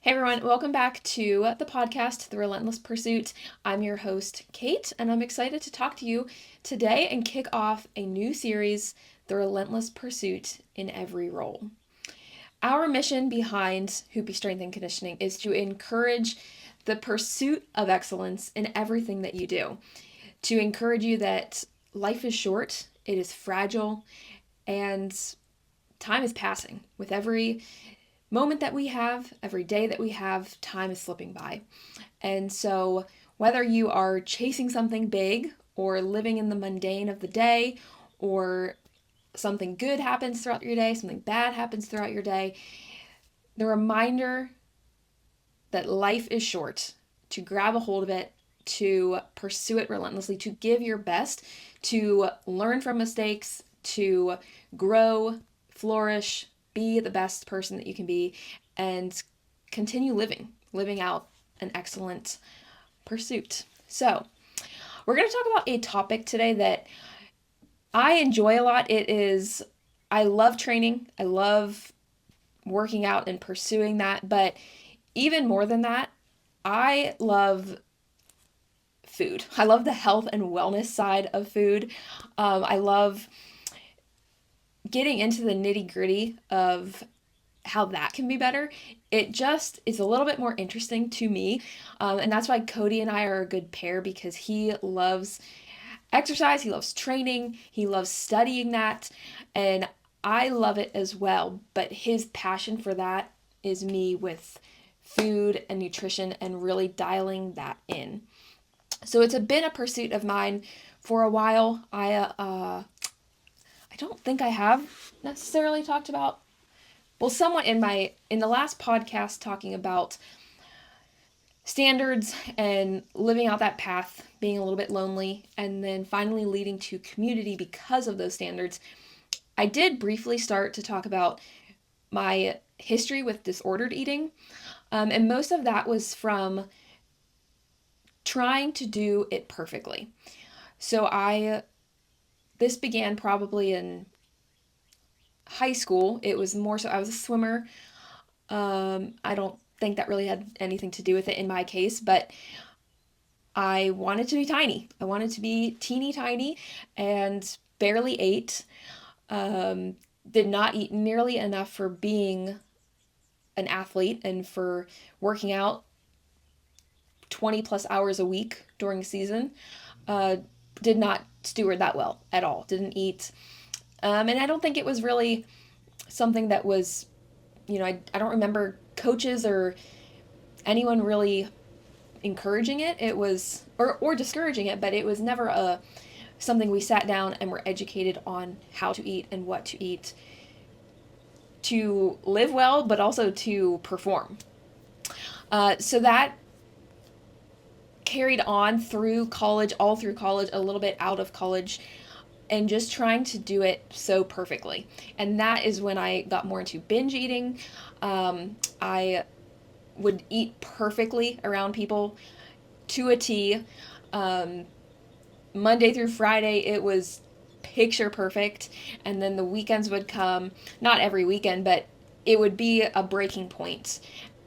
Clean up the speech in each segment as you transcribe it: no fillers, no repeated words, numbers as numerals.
Hey everyone, welcome back to the podcast, The Relentless Pursuit. I'm your host, Cayt, and I'm excited to talk to you today and kick off a new series, The Relentless Pursuit in Every Role. Our mission behind Hoopie Strength and Conditioning is to encourage the pursuit of excellence in everything that you do, to encourage you that life is short, it is fragile, and time is passing. With every moment that we have, every day that we have, time is slipping by. And so, whether you are chasing something big or living in the mundane of the day, or something good happens throughout your day, something bad happens throughout your day, the reminder that life is short, to grab a hold of it, to pursue it relentlessly, to give your best, to learn from mistakes, to grow, flourish, be the best person that you can be, and continue living out an excellent pursuit. So, we're going to talk about a topic today that I enjoy a lot. I love training. I love working out and pursuing that. But even more than that, I love food. I love the health and wellness side of food. I love getting into the nitty gritty of how that can be better. It just is a little bit more interesting to me. And that's why Cody and I are a good pair, because he loves exercise, he loves training, he loves studying that, and I love it as well. But his passion for that is me with food and nutrition and really dialing that in. So it's been a pursuit of mine for a while. I don't think I have necessarily talked about, well, somewhat in the last podcast, talking about standards and living out that path, being a little bit lonely, and then finally leading to community because of those standards. I did briefly start to talk about my history with disordered eating, and most of that was from trying to do it perfectly. So this began probably in high school. It was more so I was a swimmer. I don't think that really had anything to do with it in my case, but I wanted to be tiny. I wanted to be teeny tiny and barely ate. Did not eat nearly enough for being an athlete and for working out 20 plus hours a week during the season. Did not steward that well at all. Didn't eat. And I don't think it was really something that was, I don't remember coaches or anyone really encouraging it. It was, or discouraging it, but it was never something we sat down and were educated on how to eat and what to eat to live well, but also to perform. So that carried on through college, all through college, a little bit out of college, and just trying to do it so perfectly. And that is when I got more into binge eating. I would eat perfectly around people to a T. Monday through Friday, it was picture perfect. And then the weekends would come, not every weekend, but it would be a breaking point,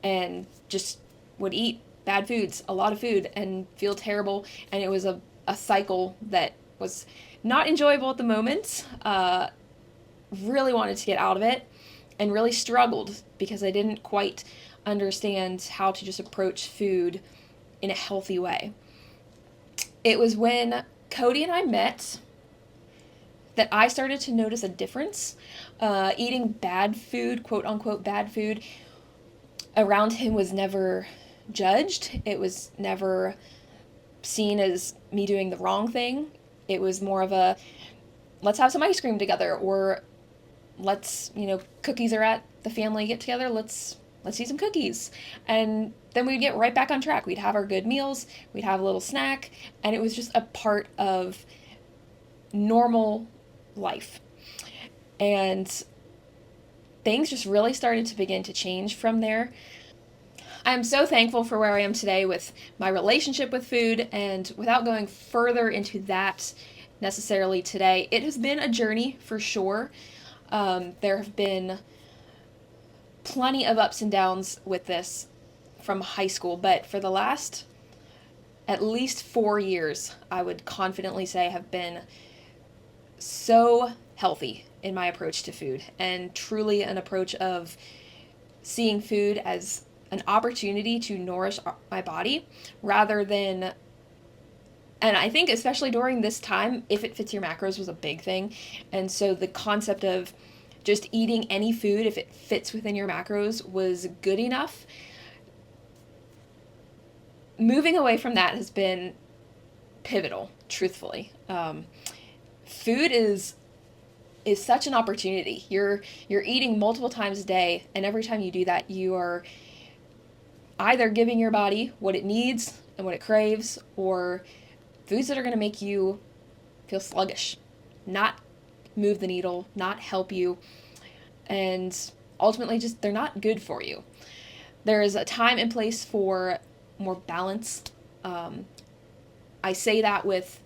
and just would eat bad foods, a lot of food, and feel terrible. And it was a cycle that was not enjoyable at the moment. Really wanted to get out of it, and really struggled because I didn't quite understand how to just approach food in a healthy way. It was when Cody and I met that I started to notice a difference. Eating bad food, quote unquote bad food, around him was never judged. It was never seen as me doing the wrong thing. It was more of a, let's have some ice cream together, or let's, cookies are at the family get together, let's eat some cookies. And then we'd get right back on track. We'd have our good meals, we'd have a little snack, and it was just a part of normal life. And things just really started to begin to change from there. I'm so thankful for where I am today with my relationship with food, and without going further into that necessarily today, it has been a journey for sure. There have been plenty of ups and downs with this from high school, but for the last at least 4 years, I would confidently say have been so healthy in my approach to food, and truly an approach of seeing food as an opportunity to nourish my body rather than, and I think especially during this time, if it fits your macros was a big thing. And so the concept of just eating any food if it fits within your macros was good enough. Moving away from that has been pivotal, truthfully. Food is such an opportunity. You're eating multiple times a day, and every time you do that, you are either giving your body what it needs and what it craves, or foods that are going to make you feel sluggish, not move the needle, not help you, and ultimately just they're not good for you. There is a time and place for more balance. I say that with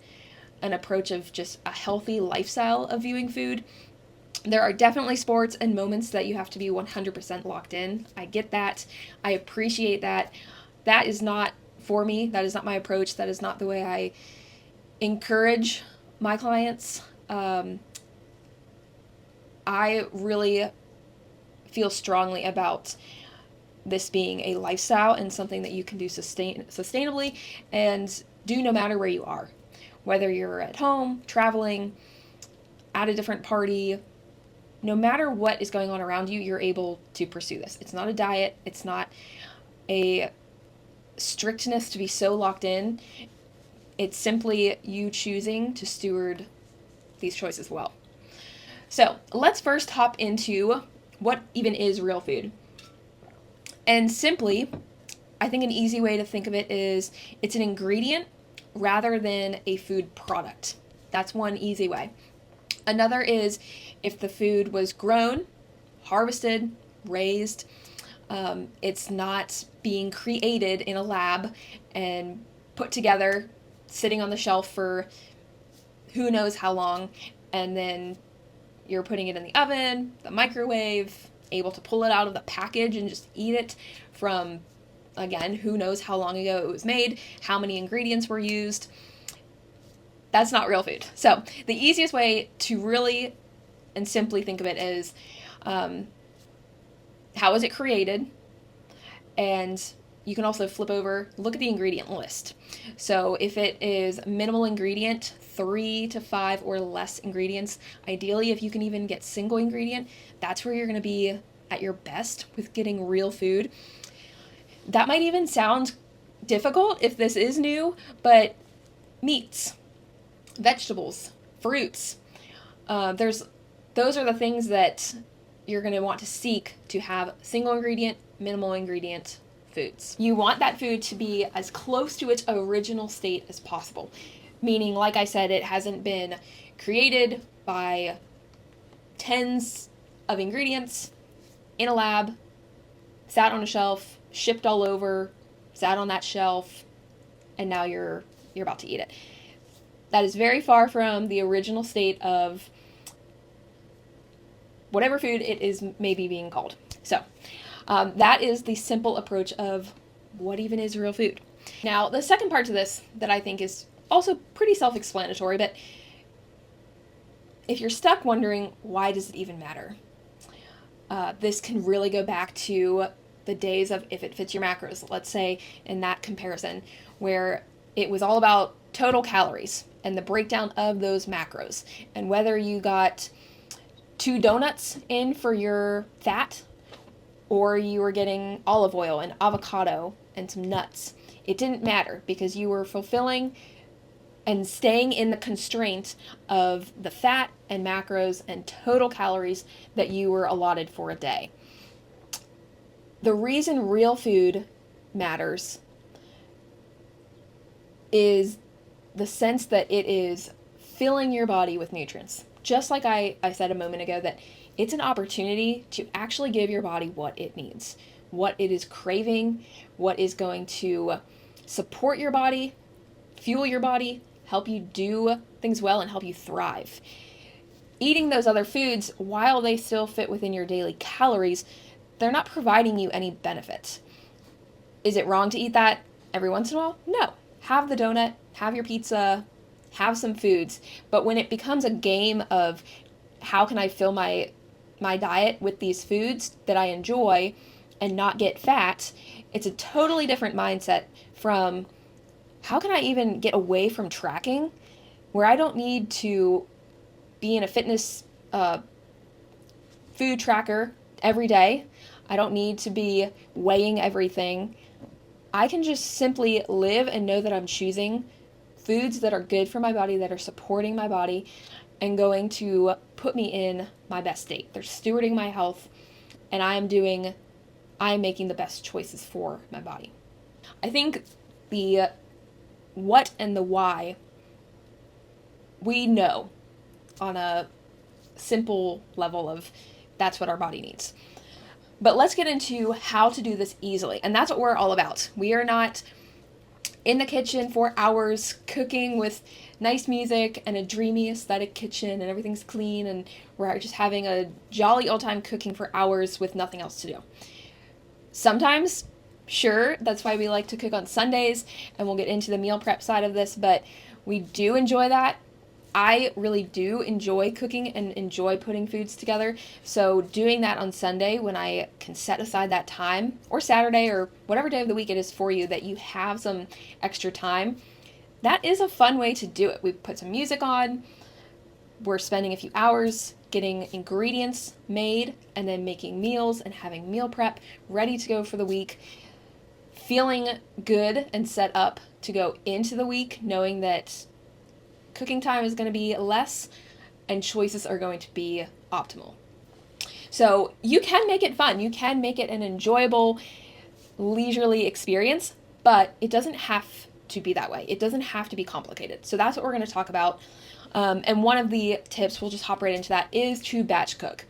an approach of just a healthy lifestyle of viewing food. There are definitely sports and moments that you have to be 100% locked in. I get that. I appreciate that. That is not for me. That is not my approach. That is not the way I encourage my clients. I really feel strongly about this being a lifestyle and something that you can do sustainably and do no matter where you are. Whether you're at home, traveling, at a different party, no matter what is going on around you, you're able to pursue this. It's not a diet. It's not a strictness to be so locked in. It's simply you choosing to steward these choices well. So let's first hop into what even is real food. And simply, I think an easy way to think of it is it's an ingredient rather than a food product. That's one easy way. Another is if the food was grown, harvested, raised, it's not being created in a lab and put together, sitting on the shelf for who knows how long, and then you're putting it in the oven, the microwave, able to pull it out of the package and just eat it from, again, who knows how long ago it was made, how many ingredients were used. That's not real food. So the easiest way to really and simply think of it is how is it created? And you can also flip over, look at the ingredient list. So if it is minimal ingredient, 3 to 5 or less ingredients, ideally if you can even get single ingredient, that's where you're going to be at your best with getting real food. That might even sound difficult if this is new, but meats, vegetables, fruits, those are the things that you're going to want to seek to have single ingredient, minimal ingredient foods. You want that food to be as close to its original state as possible, meaning, like I said, it hasn't been created by tens of ingredients in a lab, sat on a shelf, shipped all over, sat on that shelf, and now you're about to eat it. That is very far from the original state of whatever food it is maybe being called. So that is the simple approach of what even is real food. Now, the second part to this that I think is also pretty self-explanatory, but if you're stuck wondering why does it even matter, this can really go back to the days of if it fits your macros, let's say in that comparison, where it was all about total calories and the breakdown of those macros, and whether you got 2 donuts in for your fat or you were getting olive oil and avocado and some nuts. It didn't matter because you were fulfilling and staying in the constraint of the fat and macros and total calories that you were allotted for a day. The reason real food matters is the sense that it is filling your body with nutrients. Just like I said a moment ago, that it's an opportunity to actually give your body what it needs, what it is craving, what is going to support your body, fuel your body, help you do things well, and help you thrive. Eating those other foods, while they still fit within your daily calories, they're not providing you any benefit. Is it wrong to eat that every once in a while? No. Have the donut, have your pizza, have some foods. But when it becomes a game of how can I fill my diet with these foods that I enjoy and not get fat, it's a totally different mindset from how can I even get away from tracking where I don't need to be in a fitness food tracker every day. I don't need to be weighing everything. I can just simply live and know that I'm choosing foods that are good for my body, that are supporting my body, and going to put me in my best state. They're stewarding my health, and I'm making the best choices for my body. I think the what and the why we know on a simple level of that's what our body needs. But let's get into how to do this easily. And that's what we're all about. We are not in the kitchen for hours cooking with nice music and a dreamy aesthetic kitchen and everything's clean and we're just having a jolly old time cooking for hours with nothing else to do. Sometimes, sure, that's why we like to cook on Sundays, and we'll get into the meal prep side of this, but we do enjoy that. I really do enjoy cooking and enjoy putting foods together. So doing that on Sunday when I can set aside that time, or Saturday, or whatever day of the week it is for you that you have some extra time, that is a fun way to do it. We put some music on, we're spending a few hours getting ingredients made and then making meals and having meal prep ready to go for the week, feeling good and set up to go into the week, knowing that cooking time is going to be less and choices are going to be optimal. So you can make it fun. You can make it an enjoyable, leisurely experience, but it doesn't have to be that way. It doesn't have to be complicated. So that's what we're going to talk about. And one of the tips, we'll just hop right into that, is to batch cook.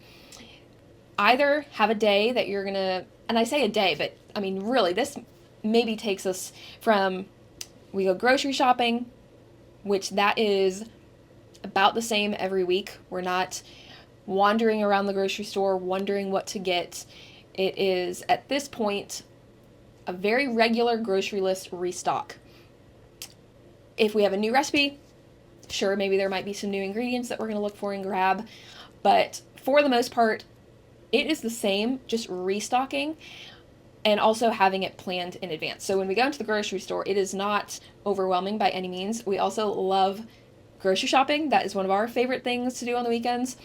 Either have a day that you're going to, and I say a day, but I mean, really, this maybe takes us from, we go grocery shopping, which that is about the same every week. We're not wandering around the grocery store wondering what to get. It is, at this point, a very regular grocery list restock. If we have a new recipe, sure, maybe there might be some new ingredients that we're going to look for and grab, but for the most part, it is the same, just restocking and also having it planned in advance. So when we go into the grocery store, it is not overwhelming by any means. We also love grocery shopping. That is one of our favorite things to do on the weekends.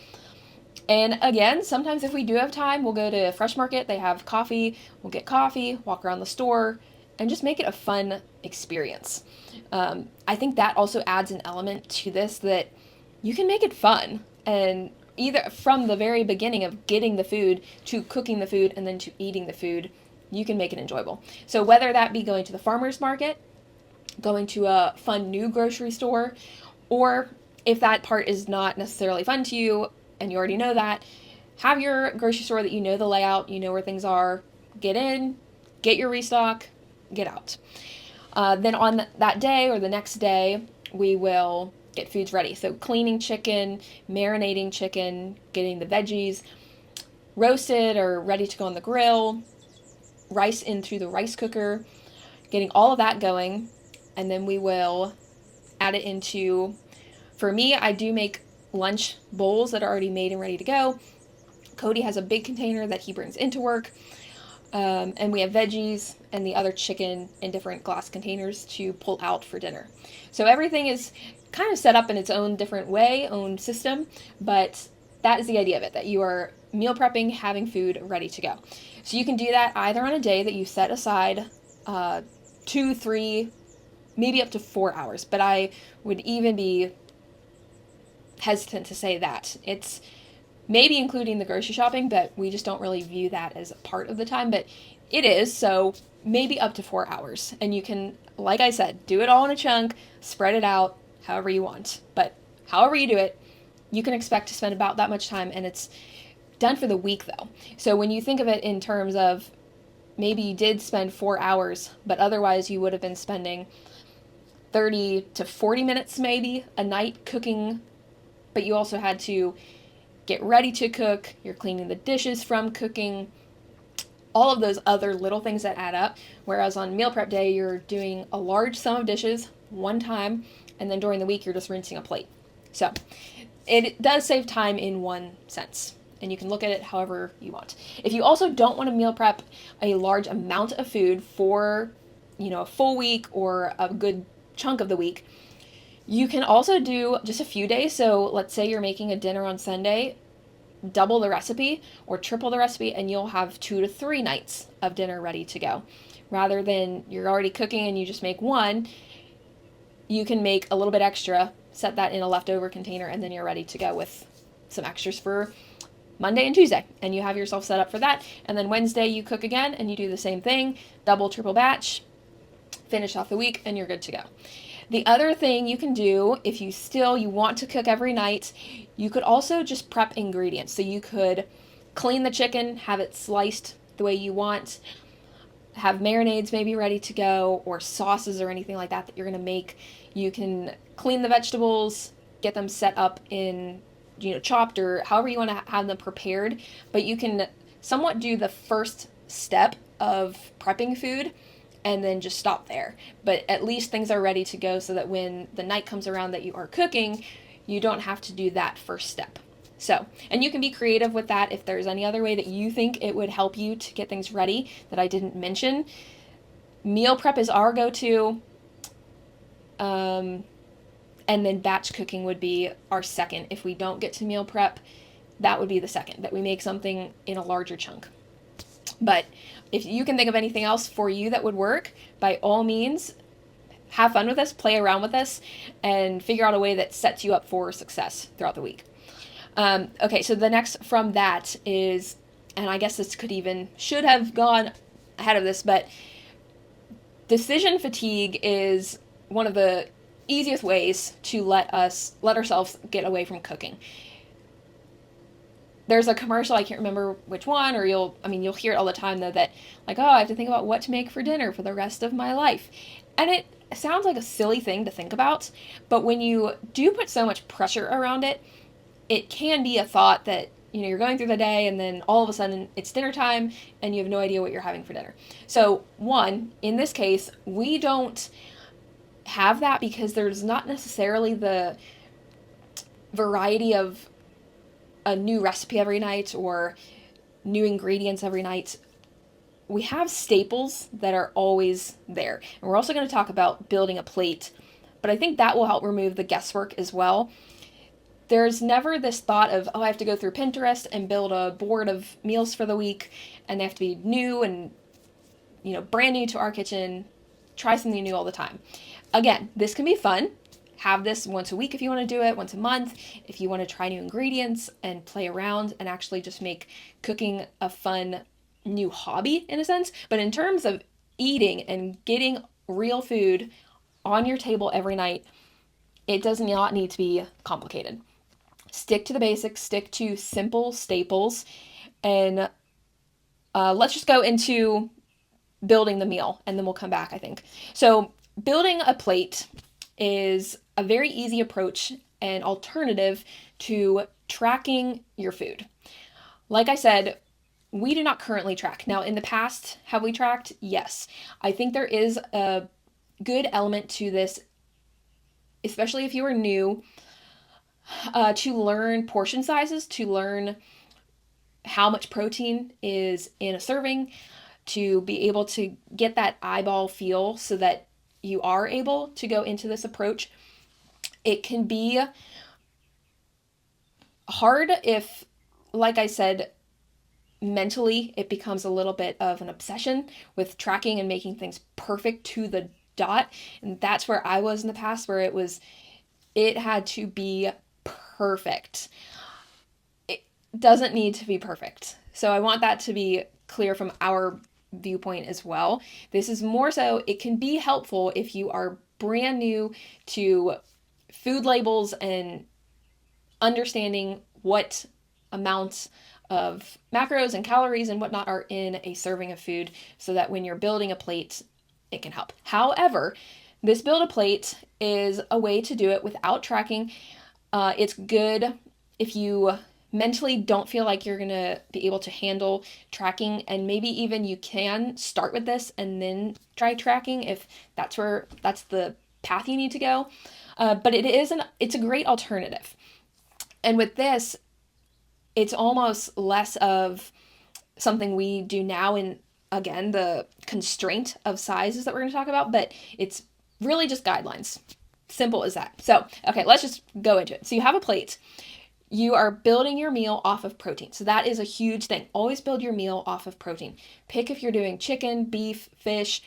And again, sometimes if we do have time, we'll go to Fresh Market. They have coffee. We'll get coffee, walk around the store, and just make it a fun experience. I think that also adds an element to this that you can make it fun. And either from the very beginning of getting the food to cooking the food and then to eating the food, you can make it enjoyable. So whether that be going to the farmer's market, going to a fun new grocery store, or if that part is not necessarily fun to you and you already know that, have your grocery store that you know the layout, you know where things are, get in, get your restock, get out. Then on that day or the next day, we will get foods ready. So cleaning chicken, marinating chicken, getting the veggies roasted or ready to go on the grill, rice in through the rice cooker, getting all of that going, and then we will add it into, for me, I do make lunch bowls that are already made and ready to go. Cody has a big container that he brings into work, and we have veggies and the other chicken in different glass containers to pull out for dinner. So everything is kind of set up in its own different way, own system, but that is the idea of it, that you are meal prepping, having food ready to go. So you can do that either on a day that you set aside 2, 3, maybe up to 4 hours, but I would even be hesitant to say that. It's maybe including the grocery shopping, but we just don't really view that as a part of the time, but it is, so maybe up to 4 hours. And you can, like I said, do it all in a chunk, spread it out however you want. But however you do it, you can expect to spend about that much time, and it's done for the week though. So when you think of it in terms of maybe you did spend 4 hours, but otherwise you would have been spending 30 to 40 minutes maybe a night cooking, but you also had to get ready to cook, you're cleaning the dishes from cooking, all of those other little things that add up. Whereas on meal prep day, you're doing a large sum of dishes one time, and then during the week, you're just rinsing a plate. So it does save time in one sense, and you can look at it however you want. If you also don't want to meal prep a large amount of food for, a full week or a good chunk of the week, you can also do just a few days. So let's say you're making a dinner on Sunday, double the recipe or triple the recipe, and you'll have 2 to 3 nights of dinner ready to go. Rather than you're already cooking and you just make one, you can make a little bit extra, set that in a leftover container, and then you're ready to go with some extras for Monday and Tuesday, and you have yourself set up for that. And then Wednesday you cook again and you do the same thing, double, triple batch, finish off the week, and you're good to go. The other thing you can do, if you want to cook every night, you could also just prep ingredients. So you could clean the chicken, have it sliced the way you want, have marinades maybe ready to go, or sauces or anything like that you're going to make. You can clean the vegetables, get them set up in, chopped or however you want to have them prepared. But you can somewhat do the first step of prepping food and then just stop there. But at least things are ready to go so that when the night comes around that you are cooking, you don't have to do that first step. So, and you can be creative with that if there's any other way that you think it would help you to get things ready that I didn't mention. Meal prep is our go-to. And then batch cooking would be our second. If we don't get to meal prep, that would be the second, that we make something in a larger chunk. But if you can think of anything else for you that would work, by all means, have fun with this, play around with this, and figure out a way that sets you up for success throughout the week. Okay, so the next from that is, and I guess this should have gone ahead of this, but decision fatigue is one of the easiest ways to let ourselves get away from cooking. There's a commercial, I can't remember which one, or you'll hear it all the time though, that like, oh, I have to think about what to make for dinner for the rest of my life. And it sounds like a silly thing to think about, but when you do put so much pressure around it, it can be a thought that, you're going through the day and then all of a sudden it's dinner time and you have no idea what you're having for dinner. So one, in this case, we don't have that because there's not necessarily the variety of a new recipe every night or new ingredients every night. We have staples that are always there. And we're also going to talk about building a plate, but I think that will help remove the guesswork as well. There's never this thought of, oh, I have to go through Pinterest and build a board of meals for the week, and they have to be new and, brand new to our kitchen, try something new all the time. Again, this can be fun. Have this once a week if you want to do it, once a month, if you want to try new ingredients and play around and actually just make cooking a fun new hobby in a sense. But in terms of eating and getting real food on your table every night, it does not need to be complicated. Stick to the basics, stick to simple staples, and let's just go into building the meal, and then we'll come back, I think. So building a plate is a very easy approach and alternative to tracking your food. Like I said, we do not currently track. Now, in the past, have we tracked? Yes. I think there is a good element to this, especially if you are new, to learn portion sizes, to learn how much protein is in a serving, to be able to get that eyeball feel so that you are able to go into this approach. It can be hard if, like I said, mentally it becomes a little bit of an obsession with tracking and making things perfect to the dot. And that's where I was in the past, where it had to be perfect. It doesn't need to be perfect. So I want that to be clear from our viewpoint as well. This is more so, it can be helpful if you are brand new to food labels and understanding what amounts of macros and calories and whatnot are in a serving of food, so that when you're building a plate, it can help. However, this build a plate is a way to do it without tracking. It's good if you mentally don't feel like you're going to be able to handle tracking, and maybe even you can start with this and then try tracking if that's the path you need to go. But it's a great alternative. And with this, it's almost less of something we do now in, again, the constraint of sizes that we're going to talk about, but it's really just guidelines. Simple as that. So, okay, let's just go into it. So you have a plate. You are building your meal off of protein. So that is a huge thing. Always build your meal off of protein. Pick if you're doing chicken, beef, fish,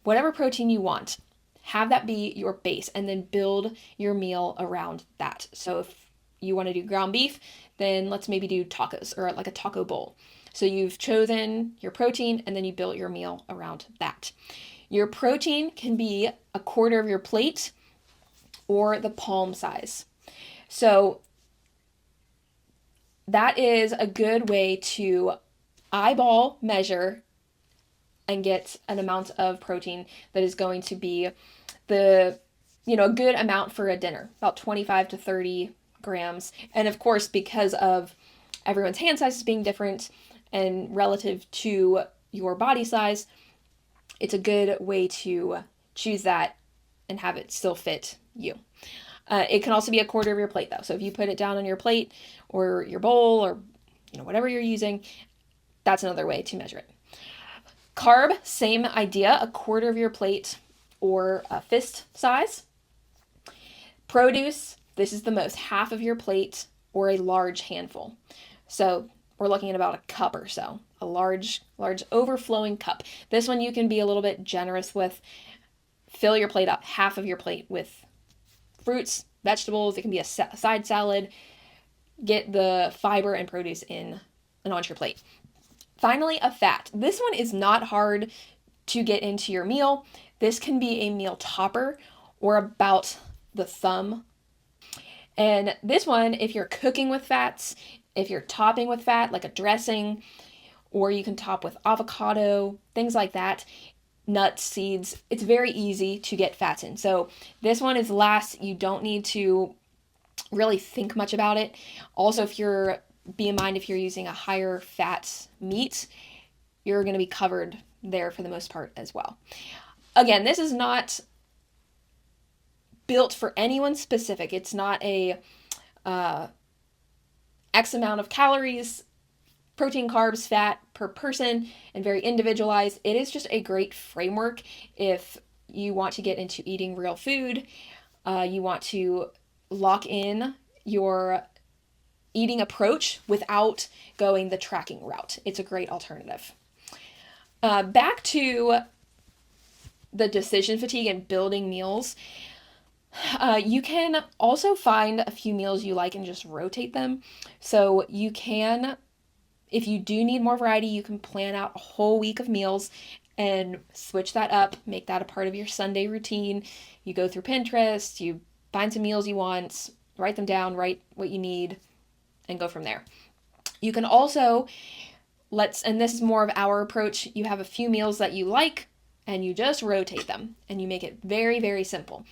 whatever protein you want. Have that be your base, and then build your meal around that. So if you want to do ground beef, then let's maybe do tacos or like a taco bowl. So you've chosen your protein, and then you build your meal around that. Your protein can be a quarter of your plate or the palm size. So that is a good way to eyeball measure and get an amount of protein that is going to be a good amount for a dinner, about 25 to 30 grams. And of course, because of everyone's hand sizes being different and relative to your body size, it's a good way to choose that and have it still fit you. It can also be a quarter of your plate though. So if you put it down on your plate or your bowl or whatever you're using, that's another way to measure it. Carb, same idea, a quarter of your plate or a fist size. Produce, this is the most, half of your plate or a large handful. So we're looking at about a cup or so, a large overflowing cup. This one you can be a little bit generous with. Fill your plate up, half of your plate with fruits, vegetables. It can be a side salad. Get the fiber and produce in and onto your plate. Finally, a fat. This one is not hard to get into your meal. This can be a meal topper or about the thumb. And this one, if you're cooking with fats, if you're topping with fat, like a dressing, or you can top with avocado, things like that, nuts, seeds, it's very easy to get fats in. So this one is last. You don't need to really think much about it. Also, be in mind if you're using a higher fat meat, you're going to be covered there for the most part as well. Again, this is not built for anyone specific. It's not a X amount of calories, protein, carbs, fat per person, and very individualized. It is just a great framework if you want to get into eating real food, you want to lock in your eating approach without going the tracking route. It's a great alternative. Back to the decision fatigue and building meals. You can also find a few meals you like and just rotate them. So you can, if you do need more variety, you can plan out a whole week of meals and switch that up, make that a part of your Sunday routine. You go through Pinterest, you find some meals you want, write them down, write what you need, and go from there. You can also, and this is more of our approach, you have a few meals that you like and you just rotate them and you make it very, very simple.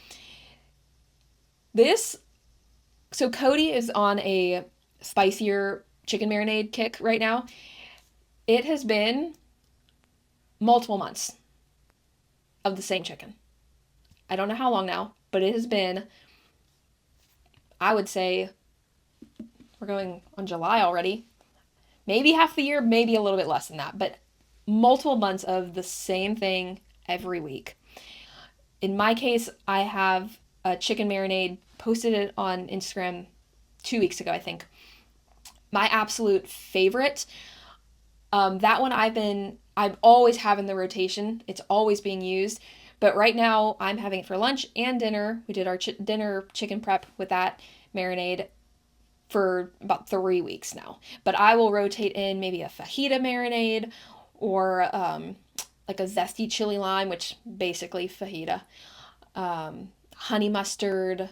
So Cody is on a spicier chicken marinade kick right now. It has been multiple months of the same chicken. I don't know how long now, but it has been, I would say, we're going on July already. Maybe half the year, maybe a little bit less than that, but multiple months of the same thing every week. In my case, I have a chicken marinade, posted it on Instagram 2 weeks ago, I think. My absolute favorite. That one I'm always having the rotation. It's always being used. But right now I'm having it for lunch and dinner. We did our dinner chicken prep with that marinade for about 3 weeks now. But I will rotate in maybe a fajita marinade or like a zesty chili lime, which basically fajita, honey mustard,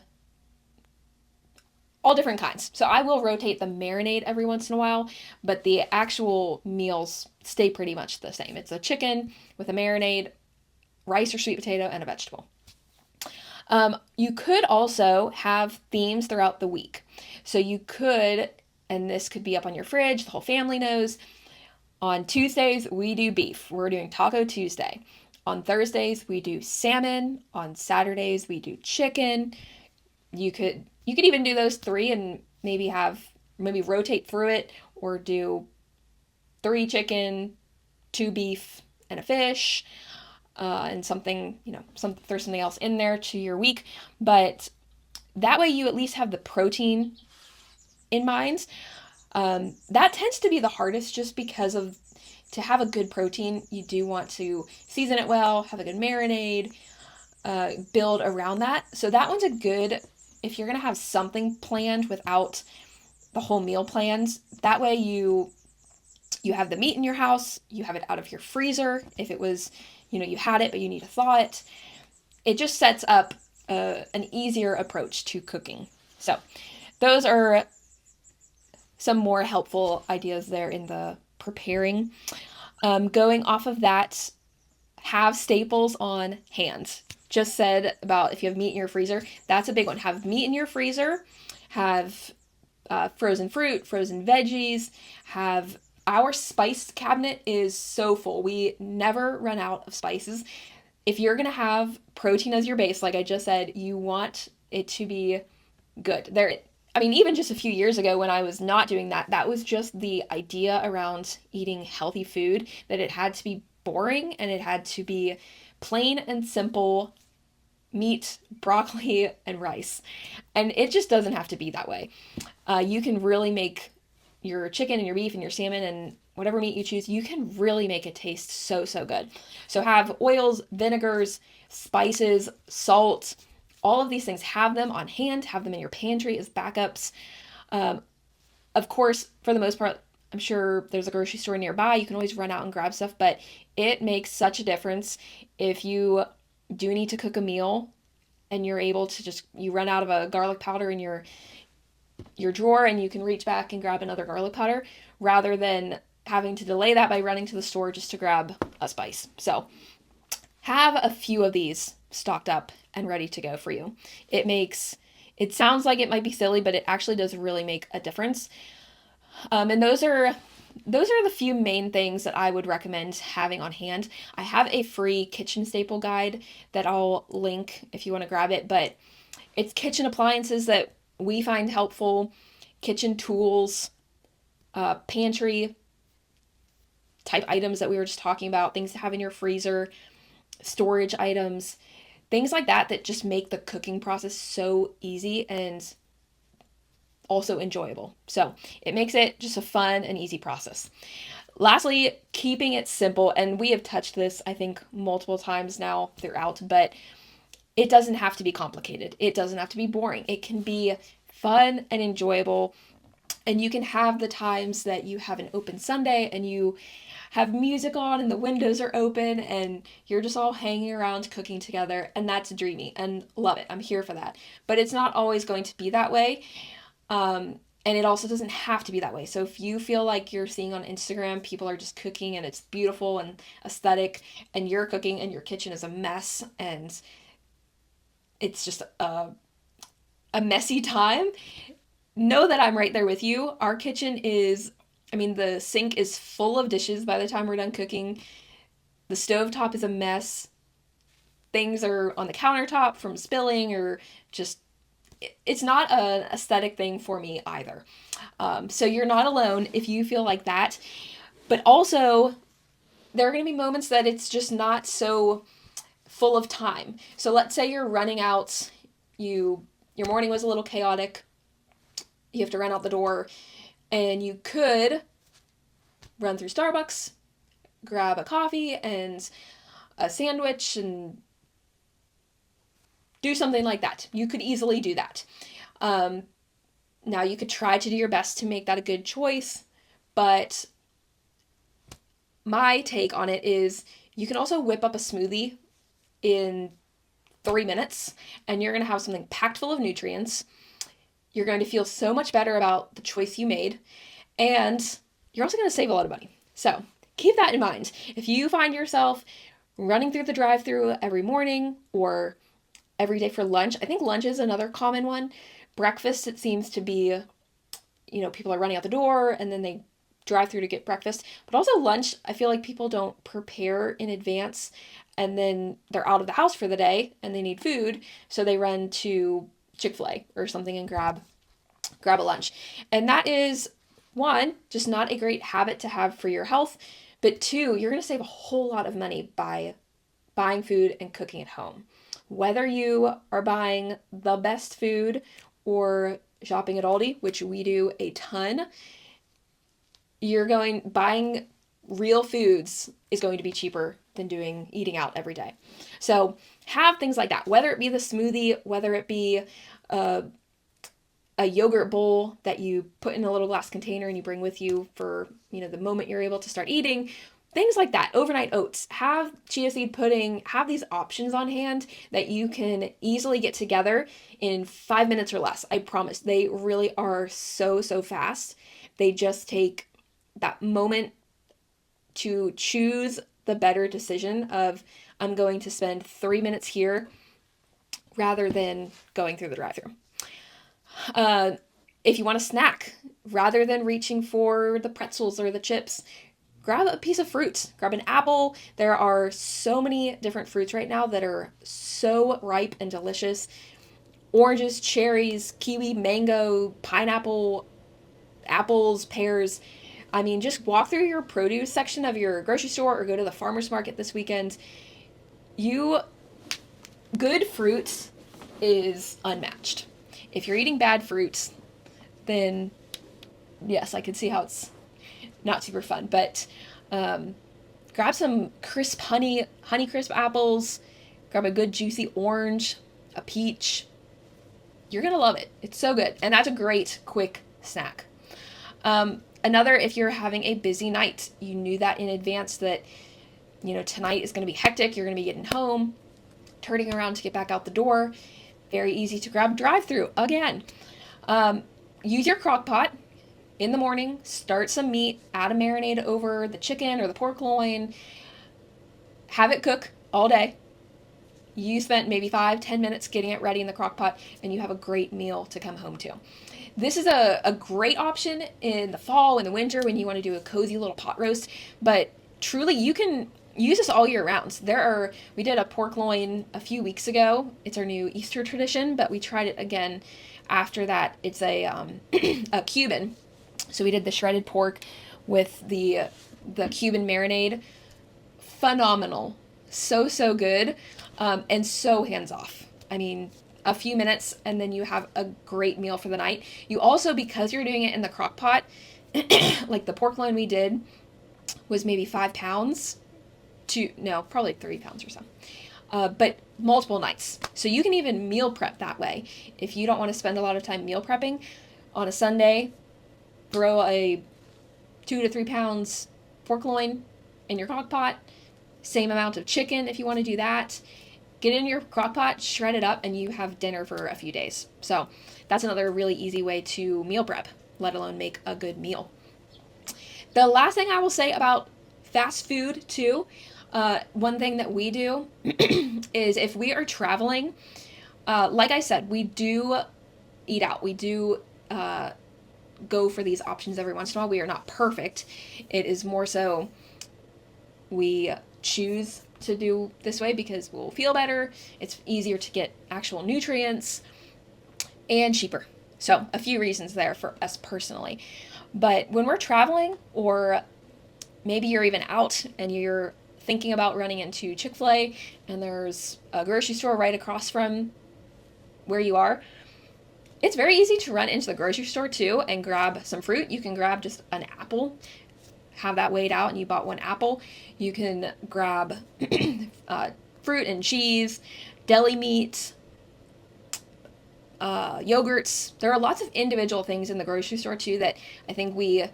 all different kinds. So I will rotate the marinade every once in a while, but the actual meals stay pretty much the same. It's a chicken with a marinade, rice or sweet potato, and a vegetable. You could also have themes throughout the week. So you could and this could be up on your fridge, the whole family knows. On Tuesdays, we do beef. We're doing Taco Tuesday. On Thursdays, we do salmon. On Saturdays, we do chicken. You could even do those 3 and maybe rotate through it, or do 3 chicken, 2 beef, and a fish, and something, throw something else in there to your week. But that way you at least have the protein in mind. That tends to be the hardest, just because to have a good protein, you do want to season it well, have a good marinade, build around that. So that one's a good, if you're going to have something planned without the whole meal planned, that way you have the meat in your house, you have it out of your freezer. If it was, you had it, but you need to thaw it. It just sets up an easier approach to cooking. So those are some more helpful ideas there in the preparing. Going off of that, have staples on hand. Just said about if you have meat in your freezer, that's a big one. Have meat in your freezer, have frozen fruit, frozen veggies, have our spice cabinet is so full. We never run out of spices. If you're going to have protein as your base, like I just said, you want it to be good. Even just a few years ago when I was not doing that, that was just the idea around eating healthy food, that it had to be boring and it had to be plain and simple meat, broccoli, and rice. And it just doesn't have to be that way. You can really make your chicken and your beef and your salmon and whatever meat you choose, you can really make it taste so, so good. So have oils, vinegars, spices, salt, all of these things. Have them on hand, have them in your pantry as backups. Of course, for the most part, I'm sure there's a grocery store nearby. You can always run out and grab stuff, but it makes such a difference if you do need to cook a meal and you're able to you run out of a garlic powder in your drawer and you can reach back and grab another garlic powder, rather than having to delay that by running to the store just to grab a spice. So have a few of these stocked up and ready to go for you. It sounds like it might be silly, but it actually does really make a difference. And those are the few main things that I would recommend having on hand. I have a free kitchen staple guide that I'll link if you want to grab it, but it's kitchen appliances that we find helpful, kitchen tools, pantry type items that we were just talking about, things to have in your freezer, storage items, things like that just make the cooking process so easy and also enjoyable. So it makes it just a fun and easy process. Lastly, keeping it simple, and we have touched this, I think, multiple times now throughout, but it doesn't have to be complicated. It doesn't have to be boring. It can be fun and enjoyable, and you can have the times that you have an open Sunday and you have music on and the windows are open and you're just all hanging around cooking together, and that's dreamy and love it. I'm here for that. But it's not always going to be that way. And it also doesn't have to be that way. So if you feel like you're seeing on Instagram, people are just cooking and it's beautiful and aesthetic, and you're cooking and your kitchen is a mess and it's just a messy time, know that I'm right there with you. Our kitchen is, the sink is full of dishes by the time we're done cooking. The stovetop is a mess. Things are on the countertop from spilling, or just, it's not an aesthetic thing for me either. So you're not alone if you feel like that. But also, there are going to be moments that it's just not so full of time. So let's say you're running out, your morning was a little chaotic, you have to run out the door, and you could run through Starbucks, grab a coffee and a sandwich and do something like that. You could easily do that. Now you could try to do your best to make that a good choice, but my take on it is you can also whip up a smoothie in 3 minutes and you're going to have something packed full of nutrients. You're going to feel so much better about the choice you made, and you're also going to save a lot of money. So keep that in mind. If you find yourself running through the drive-thru every morning or every day for lunch, I think lunch is another common one. Breakfast, it seems to be, people are running out the door and then they drive through to get breakfast. But also lunch, I feel like people don't prepare in advance and then they're out of the house for the day and they need food. So they run to Chick-fil-A or something and grab a lunch. And that is, one, just not a great habit to have for your health. But two, you're going to save a whole lot of money by buying food and cooking at home. Whether you are buying the best food or shopping at Aldi, which we do a ton, buying real foods is going to be cheaper than eating out every day. So have things like that, whether it be the smoothie, whether it be a yogurt bowl that you put in a little glass container and you bring with you for, the moment you're able to start eating. Things like that. Overnight oats. Have chia seed pudding. Have these options on hand that you can easily get together in 5 minutes or less. I promise. They really are so, so fast. They just take that moment to choose the better decision of, I'm going to spend 3 minutes here rather than going through the drive-thru. If you want a snack, rather than reaching for the pretzels or the chips, grab a piece of fruit, grab an apple. There are so many different fruits right now that are so ripe and delicious. Oranges, cherries, kiwi, mango, pineapple, apples, pears. I mean, just walk through your produce section of your grocery store or go to the farmer's market this weekend. Good fruit is unmatched. If you're eating bad fruits, then yes, I can see how it's not super fun, but grab some crisp honey crisp apples, grab a good juicy orange, a peach. You're going to love it. It's so good. And that's a great quick snack. Another, if you're having a busy night, you knew that in advance that, tonight is going to be hectic. You're going to be getting home, turning around to get back out the door. Very easy to grab drive-through again. Use your crock pot in the morning, start some meat, add a marinade over the chicken or the pork loin, have it cook all day. You spent maybe 5-10 minutes getting it ready in the crock pot, and you have a great meal to come home to. This is a great option in the fall, in the winter, when you want to do a cozy little pot roast, but truly you can use this all year round. We did a pork loin a few weeks ago. It's our new Easter tradition, but we tried it again after that. It's a Cuban. So we did the shredded pork with the Cuban marinade. Phenomenal. So good. And so hands off. I mean, a few minutes and then you have a great meal for the night. You also, because you're doing it in the crock pot, like the pork loin we did was maybe 5 pounds probably 3 pounds or so. But multiple nights. So you can even meal prep that way. If you don't want to spend a lot of time meal prepping, on a Sunday, throw a 2 to 3 pounds pork loin in your crock pot. Same amount of chicken if you want to do that. Get in your crock pot, shred it up, and you have dinner for a few days. So that's another really easy way to meal prep, let alone make a good meal. The last thing I will say about fast food too, one thing that we do is if we are traveling, like I said, we do eat out. We do go for these options every once in a while. We are not perfect. It is more so we choose to do this way because we'll feel better. It's easier to get actual nutrients and cheaper. So a few reasons there for us personally. But when we're traveling, or maybe you're even out and you're thinking about running into Chick-fil-A and there's a grocery store right across from where you are, it's very easy to run into the grocery store too and grab some fruit. You can grab just an apple, have that weighed out, and you bought one apple. You can grab fruit and cheese, deli meat, yogurts. There are lots of individual things in the grocery store too that I think we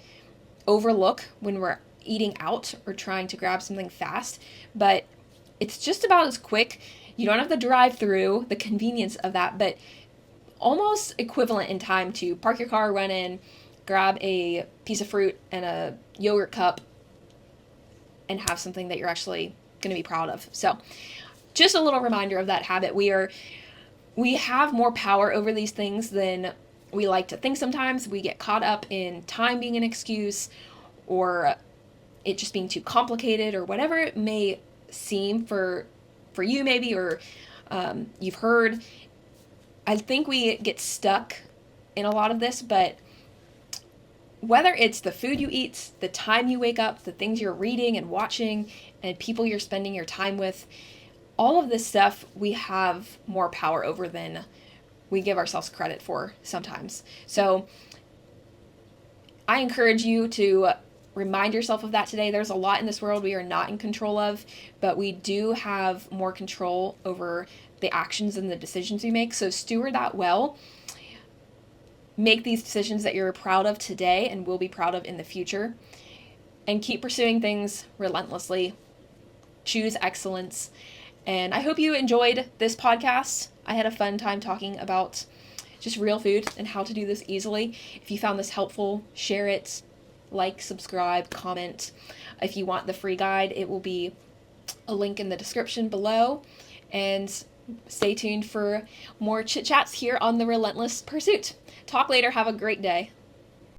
overlook when we're eating out or trying to grab something fast, but it's just about as quick. You don't have to drive through, the convenience of that, but almost equivalent in time to park your car, run in, grab a piece of fruit and a yogurt cup, and have something that you're actually going to be proud of. So just a little reminder of that habit. We have more power over these things than we like to think sometimes we get caught up in time being an excuse, or it just being too complicated, or whatever it may seem for you maybe, or you've heard. I think we get stuck in a lot of this, but whether it's the food you eat, the time you wake up, the things you're reading and watching, and people you're spending your time with, all of this stuff we have more power over than we give ourselves credit for sometimes. So I encourage you to remind yourself of that today. There's a lot in this world we are not in control of, but we do have more control over the actions and the decisions we make. So steward that well. Make these decisions that you're proud of today and will be proud of in the future. And keep pursuing things relentlessly. Choose excellence. And I hope you enjoyed this podcast. I had a fun time talking about just real food and how to do this easily. If you found this helpful, share it, like, subscribe, comment. If you want the free guide, it will be a link in the description below. And stay tuned for more chit chats here on the Relentless Pursuit. Talk later. Have a great day.